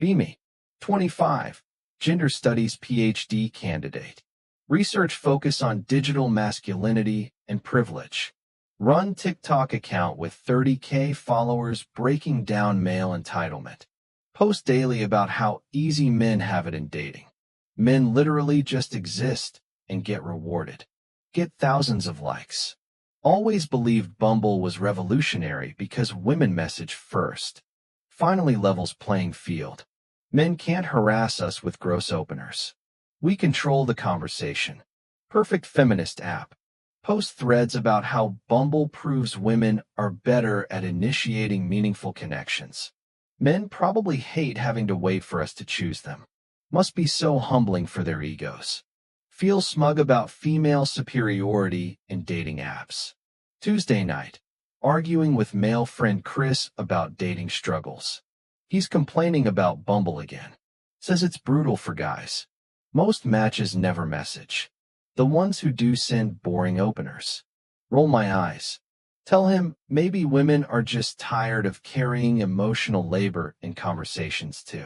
Bimi, 25, gender studies PhD candidate. Research focus on digital masculinity and privilege. Run TikTok account with 30K followers breaking down male entitlement. Post daily about how easy men have it in dating. Men literally just exist and get rewarded. Get thousands of likes. Always believed Bumble was revolutionary because women message first. Finally levels playing field. Men can't harass us with gross openers. We control the conversation. Perfect feminist app. Post threads about how Bumble proves women are better at initiating meaningful connections. Men probably hate having to wait for us to choose them. Must be so humbling for their egos. Feel smug about female superiority in dating apps. Tuesday night. Arguing with male friend Chris about dating struggles. He's complaining about Bumble again. Says it's brutal for guys. Most matches never message. The ones who do send boring openers. Roll my eyes. Tell him maybe women are just tired of carrying emotional labor in conversations too.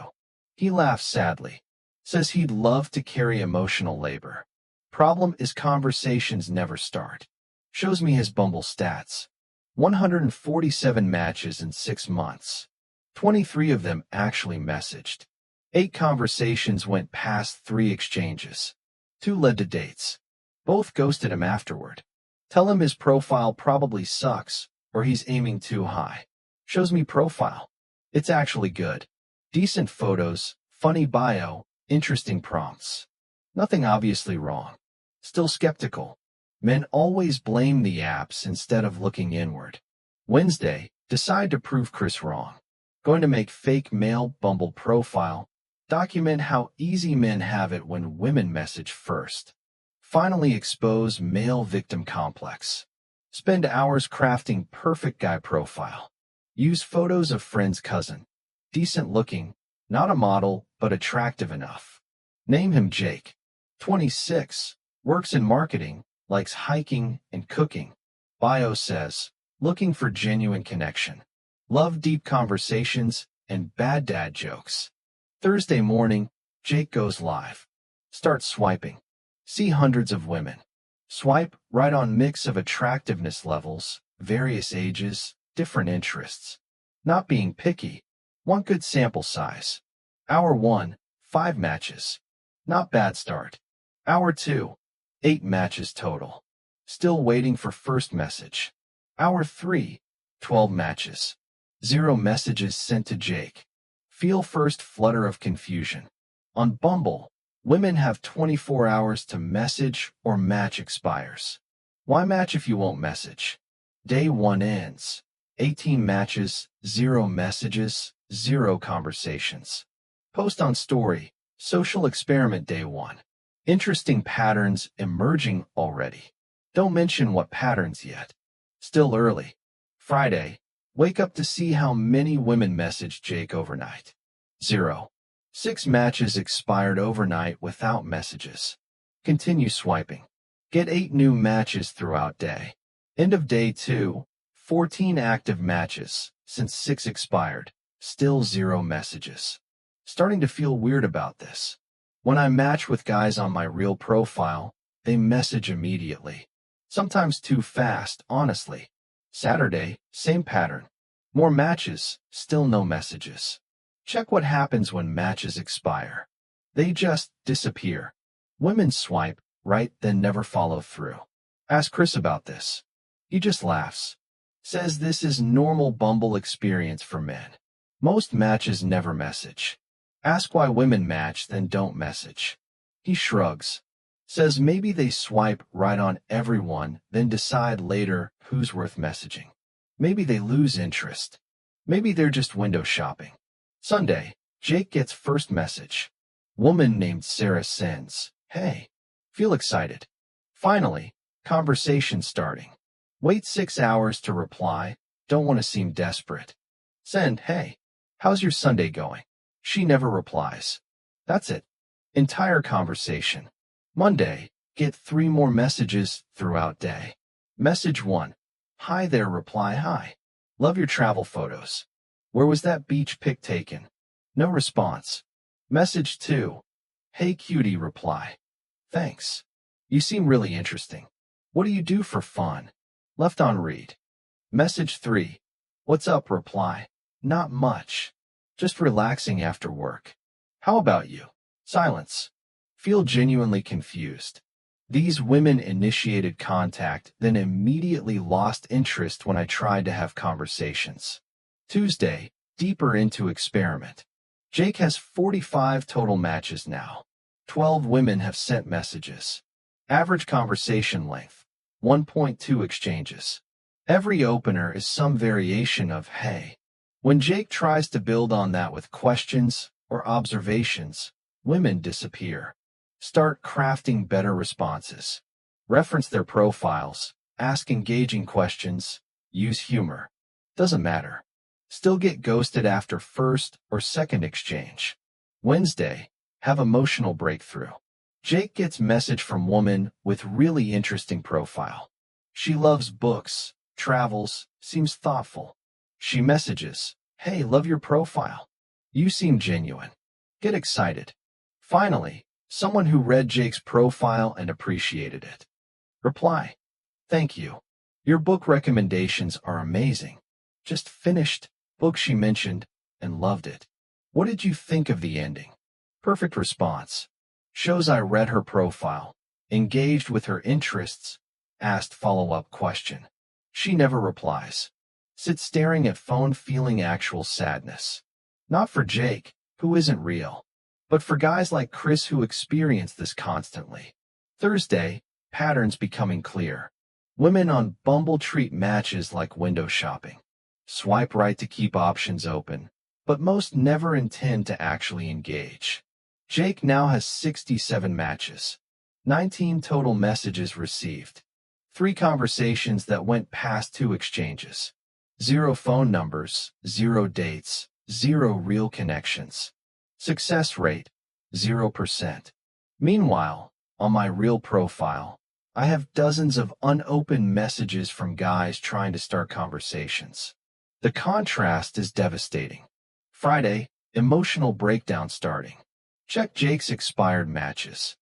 He laughs sadly. Says he'd love to carry emotional labor. Problem is conversations never start. Shows me his Bumble stats. 147 matches in 6 months. 23 of them actually messaged. 8 conversations went past 3 exchanges. 2 led to dates. Both ghosted him afterward. Tell him his profile probably sucks, or he's aiming too high. Shows me profile. It's actually good. Decent photos, funny bio, interesting prompts. Nothing obviously wrong. Still skeptical. Men always blame the apps instead of looking inward. Wednesday, decide to prove Chris wrong. Going to make fake male Bumble profile. Document how easy men have it when women message first. Finally expose male victim complex. Spend hours crafting perfect guy profile. Use photos of friend's cousin. Decent looking, not a model, but attractive enough. Name him Jake. 26, works in marketing, likes hiking and cooking. Bio says, looking for genuine connection. Love deep conversations and bad dad jokes. Thursday morning, Jake goes live. Start swiping. See hundreds of women. Swipe right on mix of attractiveness levels, various ages, different interests. Not being picky. Want good sample size. Hour 1, 5 matches. Not bad start. Hour 2, 8 matches total. Still waiting for first message. Hour 3, 12 matches. 0 messages sent to Jake. Feel first flutter of confusion. On Bumble, women have 24 hours to message or match expires. Why match if you won't message? Day 1 ends. 18 matches, 0 messages, 0 conversations. Post on story. Social experiment day 1. Interesting patterns emerging already. Don't mention what patterns yet. Still early. Friday. Wake up to see how many women messaged Jake overnight. 0. 6 matches expired overnight without messages. Continue swiping. Get 8 new matches throughout day. End of day 2. 14 active matches, since 6 expired. Still 0 messages. Starting to feel weird about this. When I match with guys on my real profile, they message immediately. Sometimes too fast, honestly. Saturday, same pattern. More matches, still no messages. Check what happens when matches expire. They just disappear. Women swipe, right, then never follow through. Ask Chris about this. He just laughs. Says this is normal Bumble experience for men. Most matches never message. Ask why women match then don't message. He shrugs. Says maybe they swipe right on everyone, then decide later who's worth messaging. Maybe they lose interest. Maybe they're just window shopping. Sunday, Jake gets first message. Woman named Sarah sends, hey. Feel excited. Finally, conversation starting. Wait 6 hours to reply. Don't want to seem desperate. Send, hey. How's your Sunday going? She never replies. That's it. Entire conversation. Monday, get 3 more messages throughout day. Message 1. Hi there, reply hi. Love your travel photos. Where was that beach pic taken? No response. Message 2. Hey cutie, reply. Thanks. You seem really interesting. What do you do for fun? Left on read. Message 3. What's up, reply. Not much. Just relaxing after work. How about you? Silence. Feel genuinely confused. These women initiated contact, then immediately lost interest when I tried to have conversations. Tuesday, deeper into experiment. Jake has 45 total matches now. 12 women have sent messages. Average conversation length, 1.2 exchanges. Every opener is some variation of hey. When Jake tries to build on that with questions or observations, women disappear. Start crafting better responses. Reference their profiles, ask engaging questions, use humor. Doesn't matter. Still get ghosted after first or second exchange. Wednesday, have emotional breakthrough. Jake gets message from woman with really interesting profile. She loves books, travels, seems thoughtful. She messages, hey, love your profile. You seem genuine. Get excited. Finally, someone who read Jake's profile and appreciated it. Reply. Thank you. Your book recommendations are amazing. Just finished book she mentioned and loved it. What did you think of the ending? Perfect response. Shows I read her profile, engaged with her interests, asked follow-up question. She never replies. Sits staring at phone feeling actual sadness. Not for Jake, who isn't real, but for guys like Chris who experience this constantly. Thursday, patterns becoming clear. Women on Bumble treat matches like window shopping. Swipe right to keep options open, but most never intend to actually engage. Jake now has 67 matches. 19 total messages received. 3 conversations that went past 2 exchanges. 0 phone numbers, 0 dates, 0 real connections. Success rate, 0%. Meanwhile, on my real profile, I have dozens of unopened messages from guys trying to start conversations. The contrast is devastating. Friday, emotional breakdown starting. Check Jake's expired matches.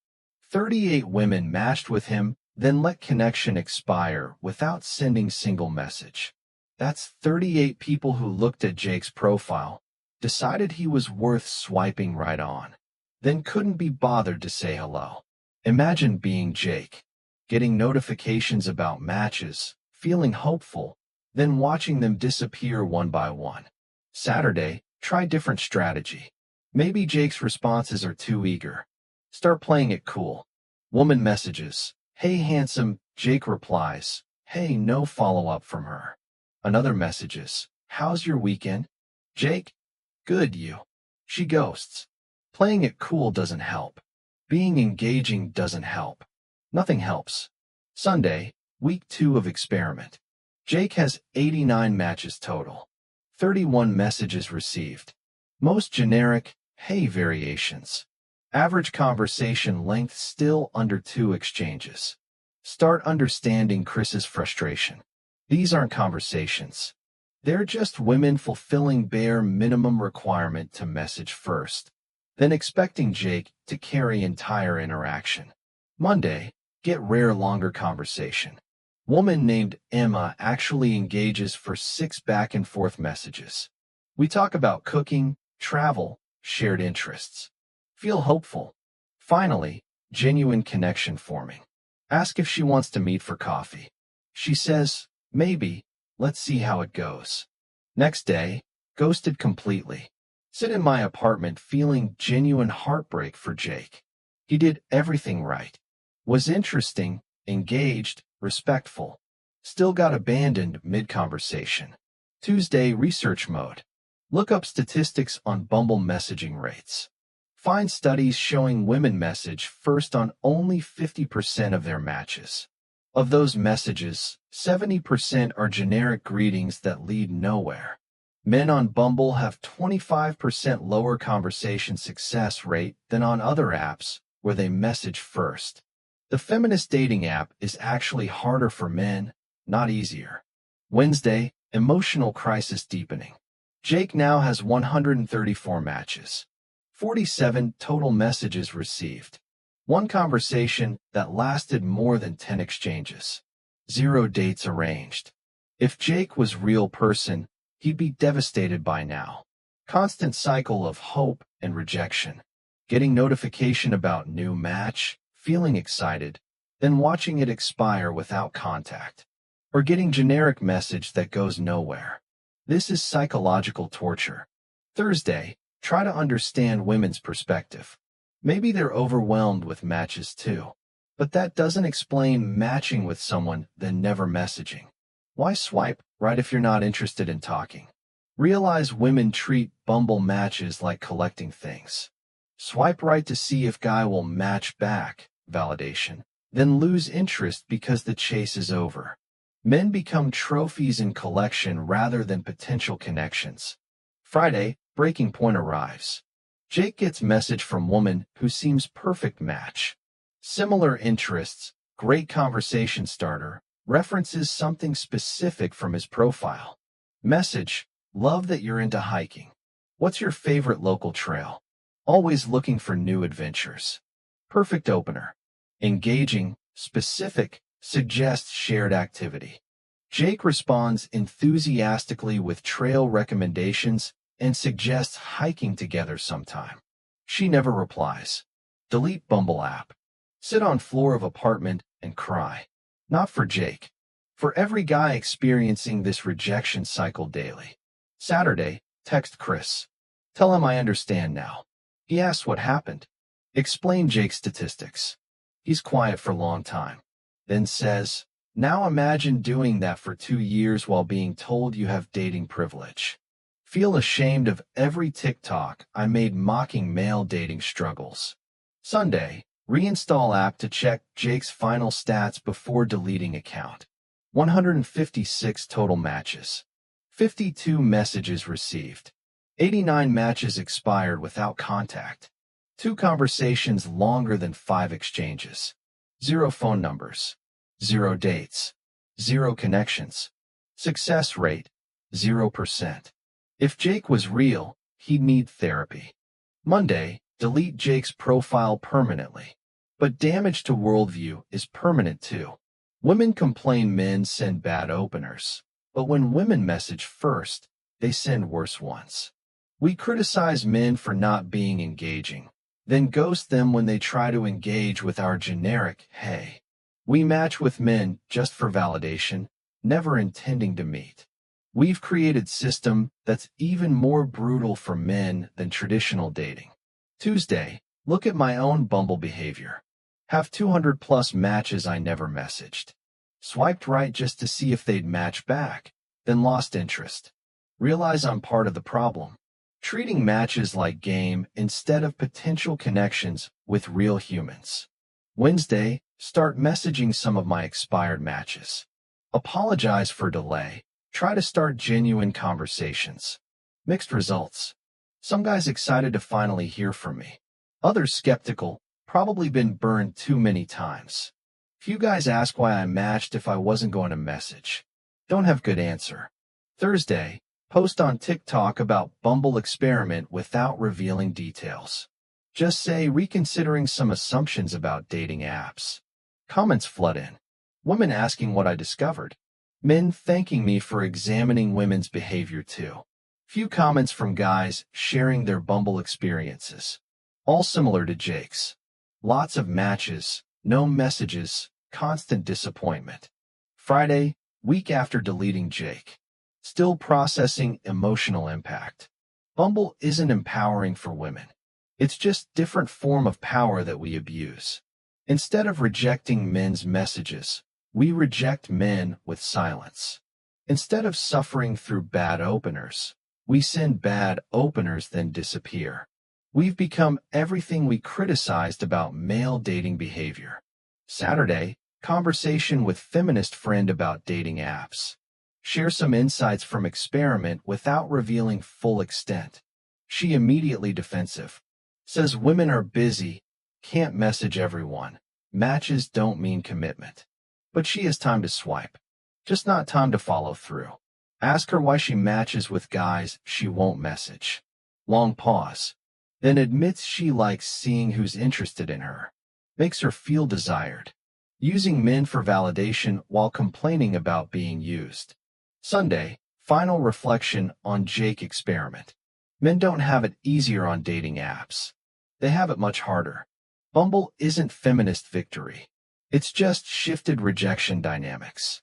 38 women matched with him, then let connection expire without sending single message. That's 38 people who looked at Jake's profile, decided he was worth swiping right on, then couldn't be bothered to say hello. Imagine being Jake, getting notifications about matches, feeling hopeful, then watching them disappear one by one. Saturday, try different strategy. Maybe Jake's responses are too eager. Start playing it cool. Woman messages, hey handsome, Jake replies, hey, no follow-up from her. Another messages, how's your weekend? Jake, good, you. She ghosts. Playing it cool doesn't help. Being engaging doesn't help. Nothing helps. Sunday, week 2 of experiment. Jake has 89 matches total. 31 messages received. Most generic, hey variations. Average conversation length still under 2 exchanges. Start understanding Chris's frustration. These aren't conversations. They're just women fulfilling bare minimum requirement to message first, then expecting Jake to carry entire interaction. Monday, get rare longer conversation. Woman named Emma actually engages for 6 back and forth messages. We talk about cooking, travel, shared interests. Feel hopeful. Finally, genuine connection forming. Ask if she wants to meet for coffee. She says, maybe, let's see how it goes. Next day, ghosted completely. Sit in my apartment feeling genuine heartbreak for Jake. He did everything right. Was interesting, engaged, respectful. Still got abandoned mid-conversation. Tuesday, research mode. Look up statistics on Bumble messaging rates. Find studies showing women message first on only 50% of their matches. Of those messages, 70% are generic greetings that lead nowhere. Men on Bumble have 25% lower conversation success rate than on other apps where they message first. The Feminist dating app is actually harder for men, not easier. Wednesday, emotional crisis deepening. Jake now has 134 matches, 47 total messages received, one conversation that lasted more than 10 exchanges, 0 dates arranged. If Jake was real person, he'd be devastated by now. Constant cycle of hope and rejection. Getting notification about new match, feeling excited, then watching it expire without contact. Or getting generic message that goes nowhere. This is psychological torture. Thursday, try to understand women's perspective. Maybe they're overwhelmed with matches too. But that doesn't explain matching with someone then never messaging. Why swipe right if you're not interested in talking? Realize women treat Bumble matches like collecting things. Swipe right to see if guy will match back, validation, then lose interest because the chase is over. Men become trophies in collection rather than potential connections. Friday, breaking point arrives. Jake gets message from woman who seems perfect match. Similar interests, great conversation starter, references something specific from his profile. Message, love that you're into hiking. What's your favorite local trail? Always looking for new adventures. Perfect opener. Engaging, specific, suggests shared activity. Jake responds enthusiastically with trail recommendations and suggests hiking together sometime. She never replies. Delete Bumble app. Sit on floor of apartment and cry. Not for Jake. For every guy experiencing this rejection cycle daily. Saturday, text Chris. Tell him I understand now. He asks what happened. Explain Jake's statistics. He's quiet for a long time. Then says, now imagine doing that for 2 years while being told you have dating privilege. Feel ashamed of every TikTok I made mocking male dating struggles. Sunday, reinstall app to check Jake's final stats before deleting account. 156 total matches. 52 messages received. 89 matches expired without contact. 2 conversations longer than 5 exchanges. 0 phone numbers. 0 dates. 0 connections. Success rate, 0%. If Jake was real, he'd need therapy. Monday, delete Jake's profile permanently. But damage to worldview is permanent too. Women complain men send bad openers. But when women message first, they send worse ones. We criticize men for not being engaging, then ghost them when they try to engage with our generic, hey. We match with men just for validation, never intending to meet. We've created a system that's even more brutal for men than traditional dating. Tuesday, look at my own Bumble behavior. Have 200 plus matches I never messaged. Swiped right just to see if they'd match back, then lost interest. Realize I'm part of the problem. Treating matches like game instead of potential connections with real humans. Wednesday, start messaging some of my expired matches. Apologize for delay. Try to start genuine conversations. Mixed results. Some guys excited to finally hear from me. Others skeptical, probably been burned too many times. Few guys ask why I matched if I wasn't going to message. Don't have good answer. Thursday, post on TikTok about Bumble experiment without revealing details. Just say reconsidering some assumptions about dating apps. Comments flood in. Women asking what I discovered. Men thanking me for examining women's behavior too. Few comments from guys sharing their Bumble experiences. All similar to Jake's. Lots of matches, no messages, constant disappointment. Friday, week after deleting Jake. Still processing emotional impact. Bumble isn't empowering for women. It's just different form of power that we abuse. Instead of rejecting men's messages, we reject men with silence. Instead of suffering through bad openers, we send bad openers then disappear. We've become everything we criticized about male dating behavior. Saturday, conversation with feminist friend about dating apps. Share some insights from experiment without revealing full extent. She immediately defensive. Says women are busy, can't message everyone. Matches don't mean commitment. But she has time to swipe. Just not time to follow through. Ask her why she matches with guys she won't message. Long pause. Then admits she likes seeing who's interested in her. Makes her feel desired. Using men for validation while complaining about being used. Sunday, final reflection on Jake experiment. Men don't have it easier on dating apps. They have it much harder. Bumble isn't feminist victory. It's just shifted rejection dynamics.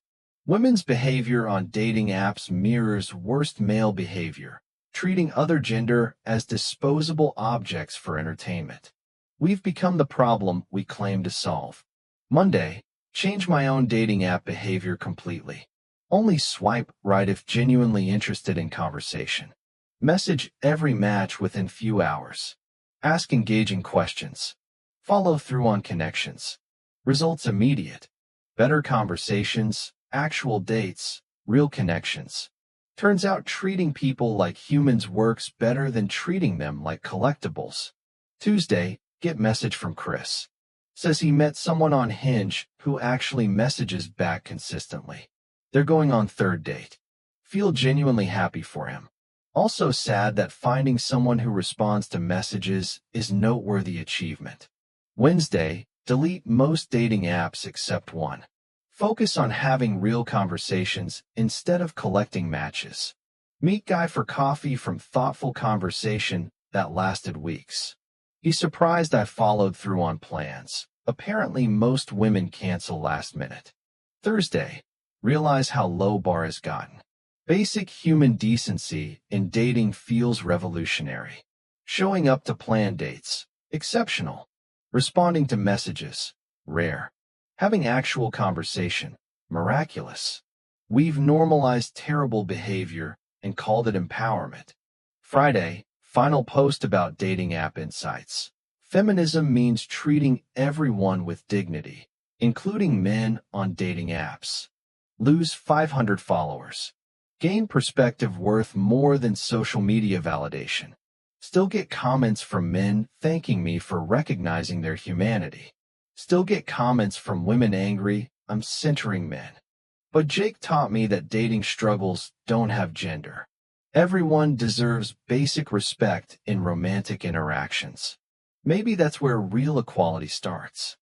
Women's behavior on dating apps mirrors worst male behavior, treating other gender as disposable objects for entertainment. We've become the problem we claim to solve. Monday, change my own dating app behavior completely. Only swipe right if genuinely interested in conversation. Message every match within few hours. Ask engaging questions. Follow through on connections. Results immediate. Better conversations, actual dates, real connections. Turns out treating people like humans works better than treating them like collectibles. Tuesday, get message from Chris. Says he met someone on Hinge who actually messages back consistently. They're going on third date. Feel genuinely happy for him. Also sad that finding someone who responds to messages is noteworthy achievement. Wednesday, delete most dating apps except one. Focus on having real conversations instead of collecting matches. Meet guy for coffee from thoughtful conversation that lasted weeks. He's surprised I followed through on plans. Apparently most women cancel last minute. Thursday, realize how low bar has gotten. Basic human decency in dating feels revolutionary. Showing up to planned dates, exceptional. Responding to messages, rare. Having actual conversation, miraculous. We've normalized terrible behavior and called it empowerment. Friday, final post about dating app insights. Feminism means treating everyone with dignity, including men on dating apps. Lose 500 followers. Gain perspective worth more than social media validation. Still get comments from men thanking me for recognizing their humanity. Still get comments from women angry I'm centering men. But Jake taught me that dating struggles don't have gender. Everyone deserves basic respect in romantic interactions. Maybe that's where real equality starts.